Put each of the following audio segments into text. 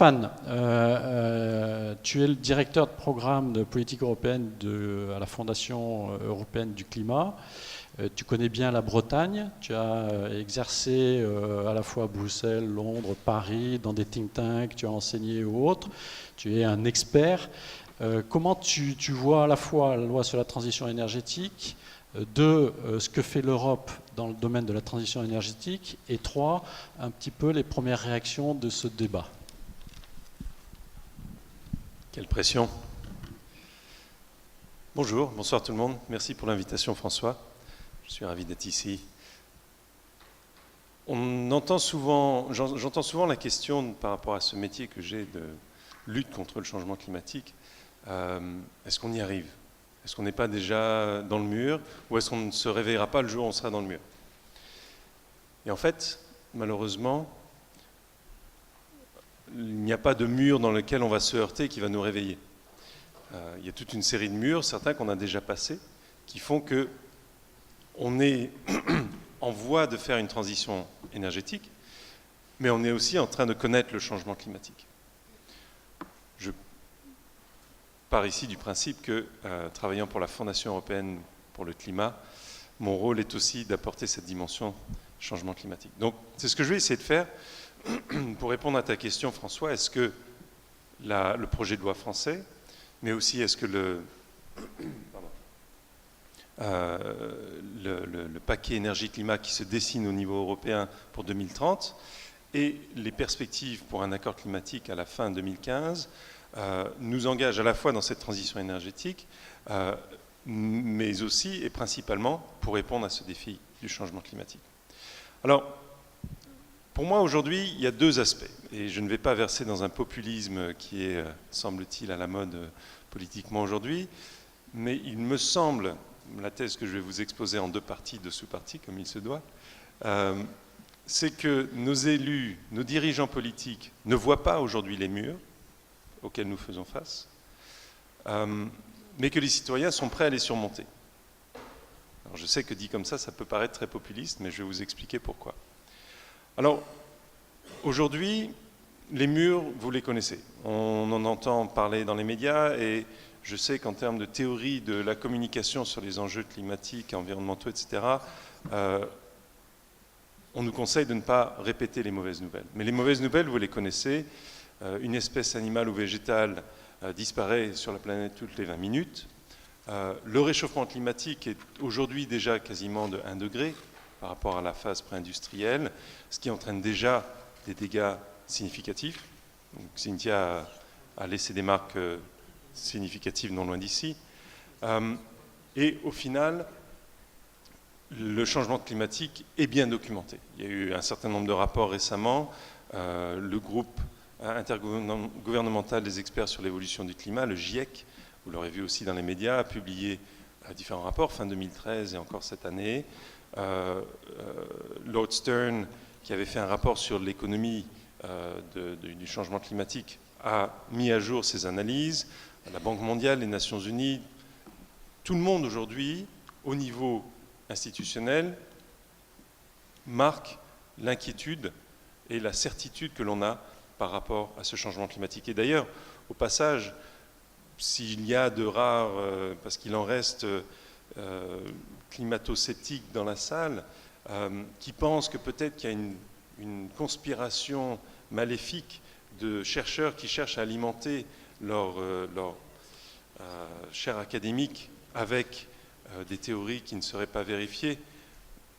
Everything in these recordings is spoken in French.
Stéphane, tu es le directeur de programme de politique européenne à la Fondation européenne du climat. Tu connais bien la Bretagne, tu as exercé à la fois à Bruxelles, Londres, Paris, dans des think tanks, tu as enseigné ou autres, tu es un expert. Comment tu vois à la fois la loi sur la transition énergétique, ce que fait l'Europe dans le domaine de la transition énergétique, et 3, un petit peu les premières réactions de ce débat? Quelle pression! Bonjour, bonsoir tout le monde. Merci pour l'invitation, François. Je suis ravi d'être ici. J'entends souvent la question par rapport à ce métier que j'ai de lutte contre le changement climatique. Est-ce qu'on y arrive? Est-ce qu'on n'est pas déjà dans le mur? Ou est-ce qu'on ne se réveillera pas le jour où on sera dans le mur? Et en fait, malheureusement, il n'y a pas de mur dans lequel on va se heurter qui va nous réveiller. Il y a toute une série de murs, certains qu'on a déjà passés, qui font que on est en voie de faire une transition énergétique, mais on est aussi en train de connaître le changement climatique. Je pars ici du principe que, travaillant pour la Fondation européenne pour le climat, mon rôle est aussi d'apporter cette dimension changement climatique. Donc, c'est ce que je vais essayer de faire. Pour répondre à ta question, François, est-ce que le projet de loi français, mais aussi est-ce que le paquet énergie-climat qui se dessine au niveau européen pour 2030 et les perspectives pour un accord climatique à la fin 2015 nous engagent à la fois dans cette transition énergétique, mais aussi et principalement pour répondre à ce défi du changement climatique. Alors, pour moi, aujourd'hui, il y a deux aspects, et je ne vais pas verser dans un populisme qui est, semble-t-il, à la mode politiquement aujourd'hui, mais il me semble, la thèse que je vais vous exposer en deux parties, deux sous-parties, comme il se doit, c'est que nos élus, nos dirigeants politiques ne voient pas aujourd'hui les murs auxquels nous faisons face, mais que les citoyens sont prêts à les surmonter. Alors, je sais que dit comme ça peut paraître très populiste, mais je vais vous expliquer pourquoi. Alors, aujourd'hui, les murs, vous les connaissez. On en entend parler dans les médias et je sais qu'en termes de théorie de la communication sur les enjeux climatiques, environnementaux, etc., on nous conseille de ne pas répéter les mauvaises nouvelles. Mais les mauvaises nouvelles, vous les connaissez. Une espèce animale ou végétale disparaît sur la planète toutes les 20 minutes. Le réchauffement climatique est aujourd'hui déjà quasiment de 1 degré par rapport à la phase pré-industrielle, ce qui entraîne déjà des dégâts significatifs. Donc, Cynthia a laissé des marques significatives non loin d'ici. Et au final, le changement climatique est bien documenté. Il y a eu un certain nombre de rapports récemment. Le groupe intergouvernemental des experts sur l'évolution du climat, le GIEC, vous l'aurez vu aussi dans les médias, a publié différents rapports fin 2013 et encore cette année. Lord Stern, qui avait fait un rapport sur l'économie du changement climatique, a mis à jour ses analyses. La Banque mondiale, les Nations unies, tout le monde aujourd'hui, au niveau institutionnel, marque l'inquiétude et la certitude que l'on a par rapport à ce changement climatique. Et d'ailleurs, au passage, s'il y a de rares, parce qu'il en reste climato-sceptiques dans la salle, qui pensent que peut-être qu'il y a une conspiration maléfique de chercheurs qui cherchent à alimenter leur chaire académique avec des théories qui ne seraient pas vérifiées,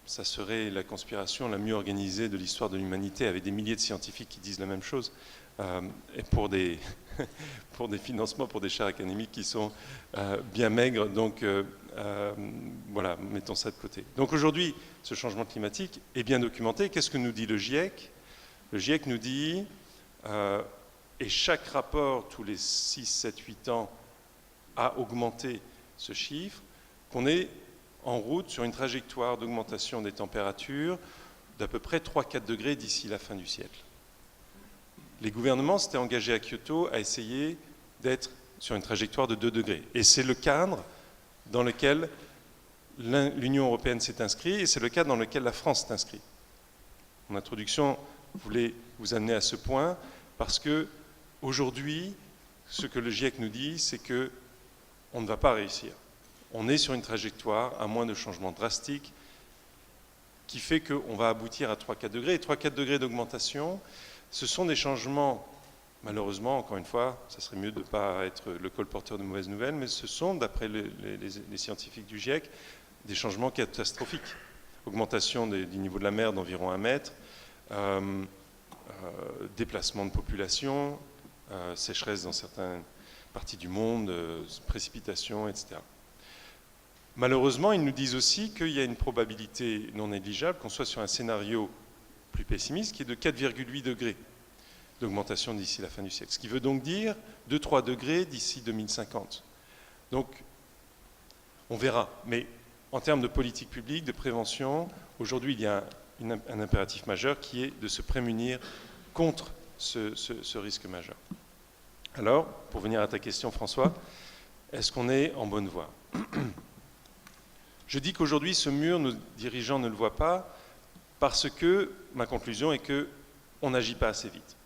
ça serait la conspiration la mieux organisée de l'histoire de l'humanité, avec des milliers de scientifiques qui disent la même chose, et pour des financements, pour des chaires académiques qui sont bien maigres. Donc voilà, mettons ça de côté. Donc aujourd'hui, ce changement climatique est bien documenté. Qu'est-ce que nous dit le GIEC? Le GIEC nous dit, et chaque rapport, tous les 6, 7, 8 ans, a augmenté ce chiffre, qu'on est en route sur une trajectoire d'augmentation des températures d'à peu près 3-4 degrés d'ici la fin du siècle. Les gouvernements s'étaient engagés à Kyoto à essayer d'être sur une trajectoire de 2 degrés. Et c'est le cadre dans lequel l'Union européenne s'est inscrite et c'est le cadre dans lequel la France s'est inscrite. Mon introduction voulait vous amener à ce point parce que Aujourd'hui, ce que le GIEC nous dit, c'est qu'on ne va pas réussir. On est sur une trajectoire, à moins de changements drastiques, qui fait qu'on va aboutir à 3-4 degrés. Et 3-4 degrés d'augmentation, ce sont des changements, malheureusement, encore une fois, ça serait mieux de ne pas être le colporteur de mauvaises nouvelles, mais ce sont, d'après les scientifiques du GIEC, des changements catastrophiques. Augmentation du niveau de la mer d'environ 1 mètre, déplacement de population, sécheresse dans certaines parties du monde, précipitations, etc. Malheureusement, ils nous disent aussi qu'il y a une probabilité non négligeable qu'on soit sur un scénario plus pessimiste qui est de 4,8 degrés d'augmentation d'ici la fin du siècle. Ce qui veut donc dire 2-3 degrés d'ici 2050. Donc, on verra. Mais en termes de politique publique, de prévention, aujourd'hui, il y a un impératif majeur qui est de se prémunir contre ce risque majeur. Alors, pour venir à ta question, François, est-ce qu'on est en bonne voie ? Je dis qu'aujourd'hui, ce mur, nos dirigeants ne le voient pas parce que ma conclusion est qu'on n'agit pas assez vite.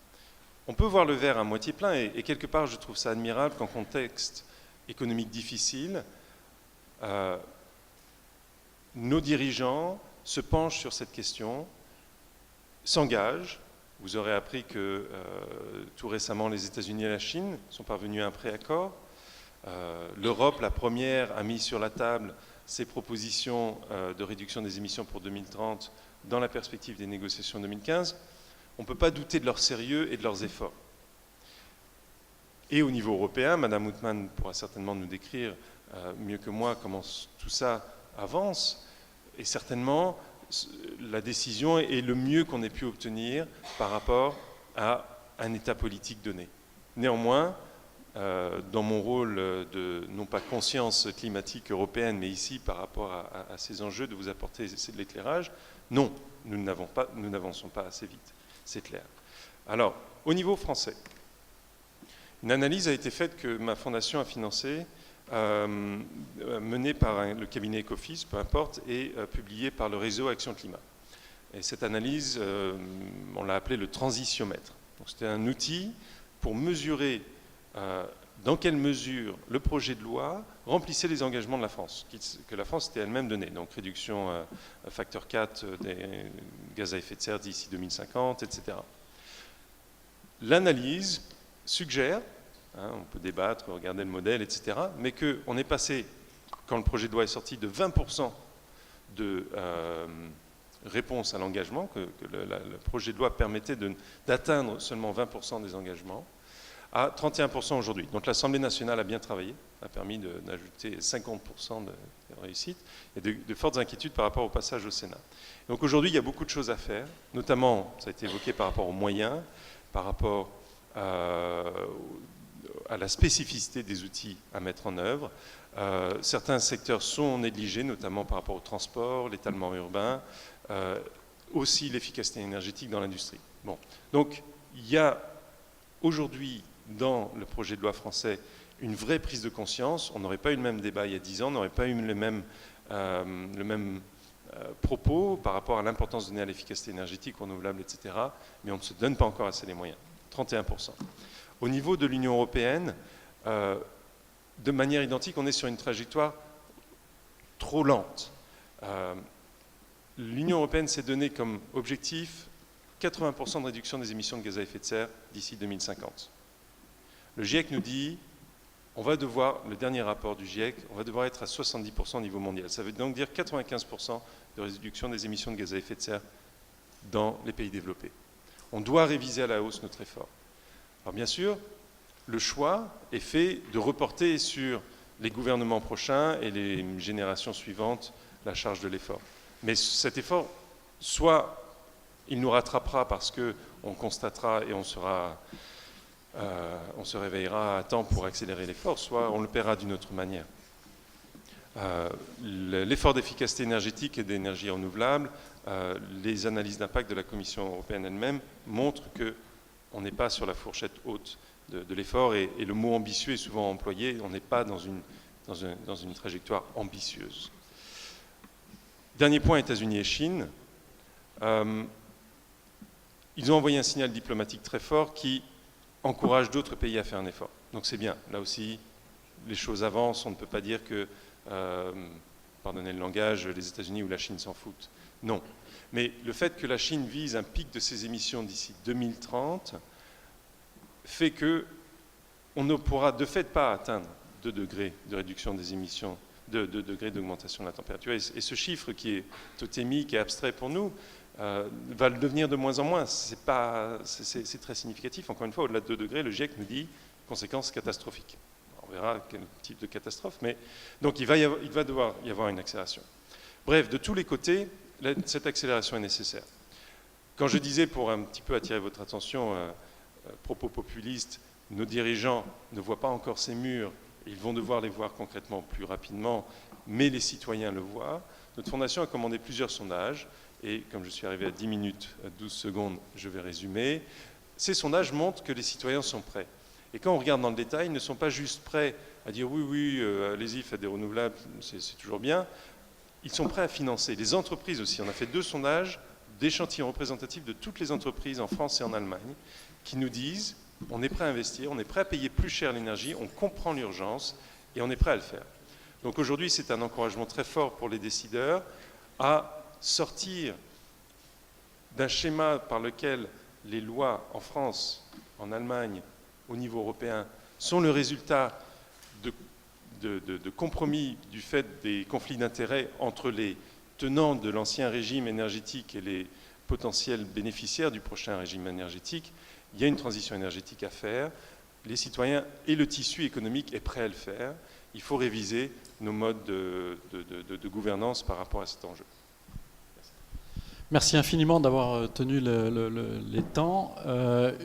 On peut voir le verre à moitié plein et quelque part, je trouve ça admirable qu'en contexte économique difficile, nos dirigeants se penchent sur cette question, s'engagent. Vous aurez appris que tout récemment, les États-Unis et la Chine sont parvenus à un préaccord. L'Europe, la première, a mis sur la table ses propositions de réduction des émissions pour 2030 dans la perspective des négociations 2015, on ne peut pas douter de leur sérieux et de leurs efforts. Et au niveau européen, Madame Outman pourra certainement nous décrire mieux que moi comment tout ça avance, et certainement la décision est le mieux qu'on ait pu obtenir par rapport à un état politique donné. Néanmoins, dans mon rôle de, non pas conscience climatique européenne, mais ici par rapport à ces enjeux, de vous apporter de l'éclairage, non, nous n'avançons pas assez vite, c'est clair. Alors, au niveau français, une analyse a été faite que ma fondation a financée, menée par le cabinet Ecofis, peu importe, et publiée par le réseau Action Climat. Et cette analyse, on l'a appelée le transitiomètre. C'était un outil pour mesurer dans quelle mesure le projet de loi remplissait les engagements de la France, que la France s'était elle-même donné. Donc réduction facteur 4 des gaz à effet de serre d'ici 2050, etc. L'analyse suggère, on peut débattre, regarder le modèle, etc., mais qu'on est passé, quand le projet de loi est sorti, de 20% de réponse à l'engagement, que le projet de loi permettait d'atteindre seulement 20% des engagements, à 31% aujourd'hui. Donc l'Assemblée nationale a bien travaillé, a permis d'ajouter 50% de réussite, et de fortes inquiétudes par rapport au passage au Sénat. Donc aujourd'hui, il y a beaucoup de choses à faire, notamment, ça a été évoqué par rapport aux moyens, par rapport à la spécificité des outils à mettre en œuvre. Certains secteurs sont négligés, notamment par rapport au transport, l'étalement urbain, aussi l'efficacité énergétique dans l'industrie. Bon. Donc il y a aujourd'hui dans le projet de loi français une vraie prise de conscience. On n'aurait pas eu le même débat il y a 10 ans, on n'aurait pas eu le même propos par rapport à l'importance donnée à l'efficacité énergétique, renouvelable, etc. Mais on ne se donne pas encore assez les moyens. 31%. Au niveau de l'Union européenne, de manière identique, on est sur une trajectoire trop lente. L'Union européenne s'est donné comme objectif 80% de réduction des émissions de gaz à effet de serre d'ici 2050. Le GIEC nous dit, on va devoir, le dernier rapport du GIEC, on va devoir être à 70% au niveau mondial. Ça veut donc dire 95% de réduction des émissions de gaz à effet de serre dans les pays développés. On doit réviser à la hausse notre effort. Alors bien sûr, le choix est fait de reporter sur les gouvernements prochains et les générations suivantes la charge de l'effort. Mais cet effort, soit il nous rattrapera parce qu'on constatera et on se réveillera à temps pour accélérer l'effort, soit on le paiera d'une autre manière. L'effort d'efficacité énergétique et d'énergie renouvelable, les analyses d'impact de la Commission européenne elle-même montrent qu'on n'est pas sur la fourchette haute de l'effort et le mot ambitieux est souvent employé, on n'est pas dans une trajectoire ambitieuse. Dernier point, États-Unis et Chine. Ils ont envoyé un signal diplomatique très fort qui encourage d'autres pays à faire un effort. Donc c'est bien. Là aussi, les choses avancent. On ne peut pas dire que, pardonnez le langage, les États-Unis ou la Chine s'en foutent. Non. Mais le fait que la Chine vise un pic de ses émissions d'ici 2030 fait qu'on ne pourra de fait pas atteindre 2 degrés de réduction des émissions, 2 degrés d'augmentation de la température. Et ce chiffre qui est totémique et abstrait pour nous va le devenir de moins en moins. C'est très significatif. Encore une fois, au-delà de 2 degrés, le GIEC nous dit conséquences catastrophiques. On verra quel type de catastrophe. Mais donc il va devoir y avoir une accélération. Bref, de tous les côtés, cette accélération est nécessaire. Quand je disais, pour un petit peu attirer votre attention, propos populistes, nos dirigeants ne voient pas encore ces murs, ils vont devoir les voir concrètement plus rapidement, mais les citoyens le voient. Notre fondation a commandé plusieurs sondages, et comme je suis arrivé à 10 minutes, 12 secondes, je vais résumer. Ces sondages montrent que les citoyens sont prêts. Et quand on regarde dans le détail, ils ne sont pas juste prêts à dire oui, allez-y, faites des renouvelables, c'est toujours bien. Ils sont prêts à financer. Les entreprises aussi. On a fait 2 sondages d'échantillons représentatifs de toutes les entreprises en France et en Allemagne qui nous disent on est prêt à investir, on est prêt à payer plus cher l'énergie, on comprend l'urgence et on est prêt à le faire. Donc aujourd'hui, c'est un encouragement très fort pour les décideurs à sortir d'un schéma par lequel les lois en France, en Allemagne, au niveau européen, sont le résultat de compromis du fait des conflits d'intérêts entre les tenants de l'ancien régime énergétique et les potentiels bénéficiaires du prochain régime énergétique. Il y a une transition énergétique à faire. Les citoyens et le tissu économique est prêt à le faire. Il faut réviser nos modes de gouvernance par rapport à cet enjeu. Merci infiniment d'avoir tenu les temps.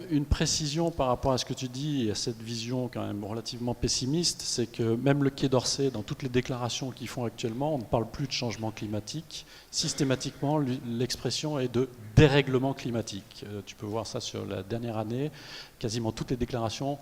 Une précision par rapport à ce que tu dis et à cette vision quand même relativement pessimiste, c'est que même le Quai d'Orsay, dans toutes les déclarations qu'ils font actuellement, on ne parle plus de changement climatique. Systématiquement, l'expression est de dérèglement climatique. Tu peux voir ça sur la dernière année. Quasiment toutes les déclarations